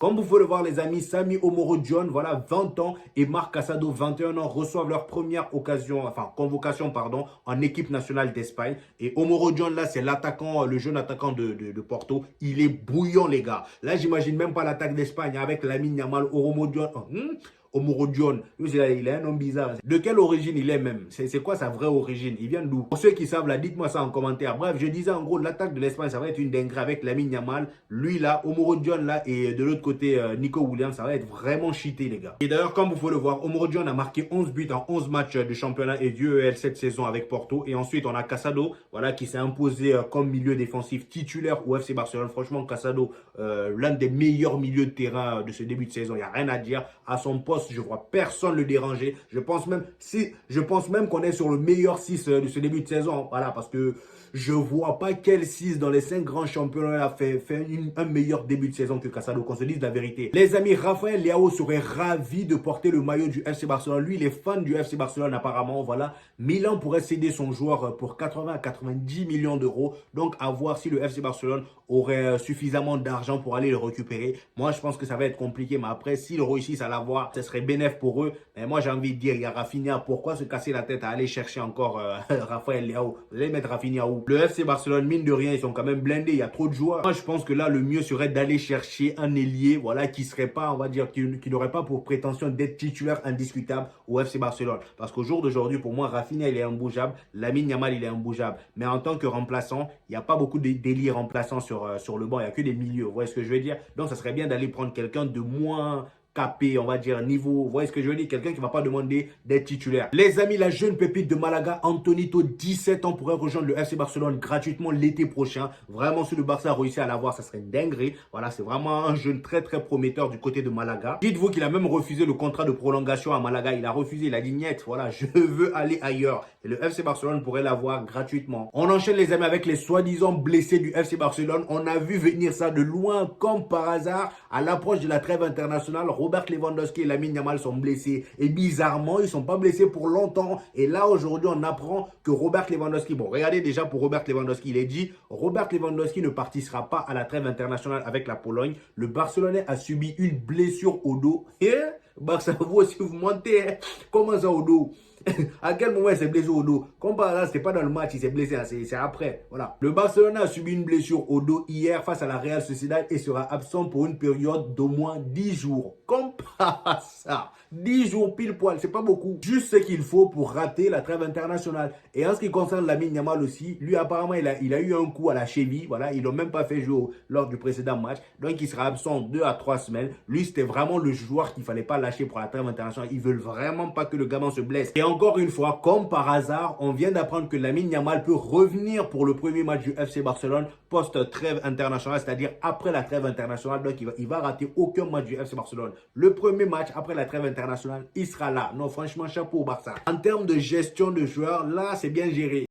Comme vous pouvez le voir, les amis, Samy Omorodion, voilà, 20 ans, et Marc Casado, 21 ans, reçoivent leur première occasion, enfin, convocation, pardon, en équipe nationale d'Espagne. Et Omorodion, là, c'est l'attaquant, le jeune attaquant de Porto. Il est bouillant, les gars. Là, j'imagine même pas l'attaque d'Espagne avec Lamine Yamal, Omorodion. Il a un nom bizarre. De quelle origine il est même? C'est quoi sa vraie origine? Il vient d'où? Pour ceux qui savent, là, dites-moi ça en commentaire. Bref, je disais en gros, l'attaque de l'Espagne, ça va être une dinguerie avec Lamine Yamal. Lui là, Omorodion là, et de l'autre côté, Nico Williams, ça va être vraiment cheaté, les gars. Et d'ailleurs, comme vous pouvez le voir, Omorodion a marqué 11 buts en 11 matchs de championnat et d'UEL cette saison avec Porto. Et ensuite, on a Casado, voilà, qui s'est imposé comme milieu défensif titulaire au FC Barcelone. Franchement, Casado, l'un des meilleurs milieux de terrain de ce début de saison. Il n'y a rien à dire. À son poste, je vois personne le déranger. Je pense même qu'on est sur le meilleur 6 de ce début de saison. Voilà, parce que je vois pas quel 6 dans les 5 grands championnats a fait un meilleur début de saison que Casado, qu'on se dise la vérité. Les amis, Rafael Leao serait ravi de porter le maillot du FC Barcelone. Lui, il est fan du FC Barcelone apparemment. Voilà, Milan pourrait céder son joueur pour 80 à 90 millions d'euros. Donc, à voir si le FC Barcelone aurait suffisamment d'argent pour aller le récupérer. Moi, je pense que ça va être compliqué. Mais après, s'ils réussissent à l'avoir, ce serait bénéfique pour eux. Mais moi, j'ai envie de dire, il y a Rafinha. Pourquoi se casser la tête à aller chercher encore Rafael Leao? Vous allez mettre Rafinha où? Le FC Barcelone, mine de rien, ils sont quand même blindés. Il y a trop de joueurs. Moi, je pense que là, le mieux serait d'aller chercher un ailier, voilà, qui serait pas, on va dire, qui n'aurait pas pour prétention d'être titulaire indiscutable au FC Barcelone. Parce qu'au jour d'aujourd'hui, pour moi, Rafinha, il est imbougeable. Lamine Yamal, il est imbougeable. Mais en tant que remplaçant, il n'y a pas beaucoup d'élits remplaçants sur le banc. Il n'y a que des milieux. Vous voyez ce que je veux dire? Donc, ça serait bien d'aller prendre quelqu'un de moins capé, on va dire, niveau, vous voyez ce que je veux dire, quelqu'un qui ne va pas demander d'être titulaire. Les amis, la jeune pépite de Malaga, Antonito, 17 ans, pourrait rejoindre le FC Barcelone gratuitement l'été prochain. Vraiment, si le Barça réussit à l'avoir, ça serait une dinguerie. Voilà, c'est vraiment un jeune très très prometteur du côté de Malaga. Dites-vous qu'il a même refusé le contrat de prolongation à Malaga. Il a refusé, il a dit niet, voilà, je veux aller ailleurs. Et le FC Barcelone pourrait l'avoir gratuitement. On enchaîne les amis avec les soi-disant blessés du FC Barcelone. On a vu venir ça de loin comme par hasard à l'approche de la trêve internationale. Robert Lewandowski et Lamine Yamal sont blessés. Et bizarrement, ils ne sont pas blessés pour longtemps. Et là, aujourd'hui, on apprend que Robert Lewandowski... Bon, regardez déjà pour Robert Lewandowski, il est dit, Robert Lewandowski ne participera pas à la trêve internationale avec la Pologne. Le Barcelonais a subi une blessure au dos. Et Barça, vous aussi, vous mentez. Hein? Comment ça au dos? À quel moment il s'est blessé au dos? Comme par là, c'était pas dans le match, il s'est blessé, c'est après. Voilà. Le Barcelona a subi une blessure au dos hier face à la Real Sociedad et sera absent pour une période d'au moins 10 jours. Comme par ça. 10 jours pile poil, c'est pas beaucoup. Juste ce qu'il faut pour rater la trêve internationale. Et en ce qui concerne Lamine Yamal aussi, lui apparemment il a eu un coup à la cheville. Voilà, ils l'ont même pas fait jouer lors du précédent match. Donc il sera absent 2 à 3 semaines. Lui, c'était vraiment le joueur qu'il fallait pas lâcher pour la trêve internationale. Ils veulent vraiment pas que le gamin se blesse. Et encore une fois, comme par hasard, on vient d'apprendre que Lamine Yamal peut revenir pour le premier match du FC Barcelone post-trêve internationale, c'est-à-dire après la trêve internationale. Donc, il va rater aucun match du FC Barcelone. Le premier match après la trêve internationale, il sera là. Non, franchement, chapeau au Barça. En termes de gestion de joueurs, là, c'est bien géré.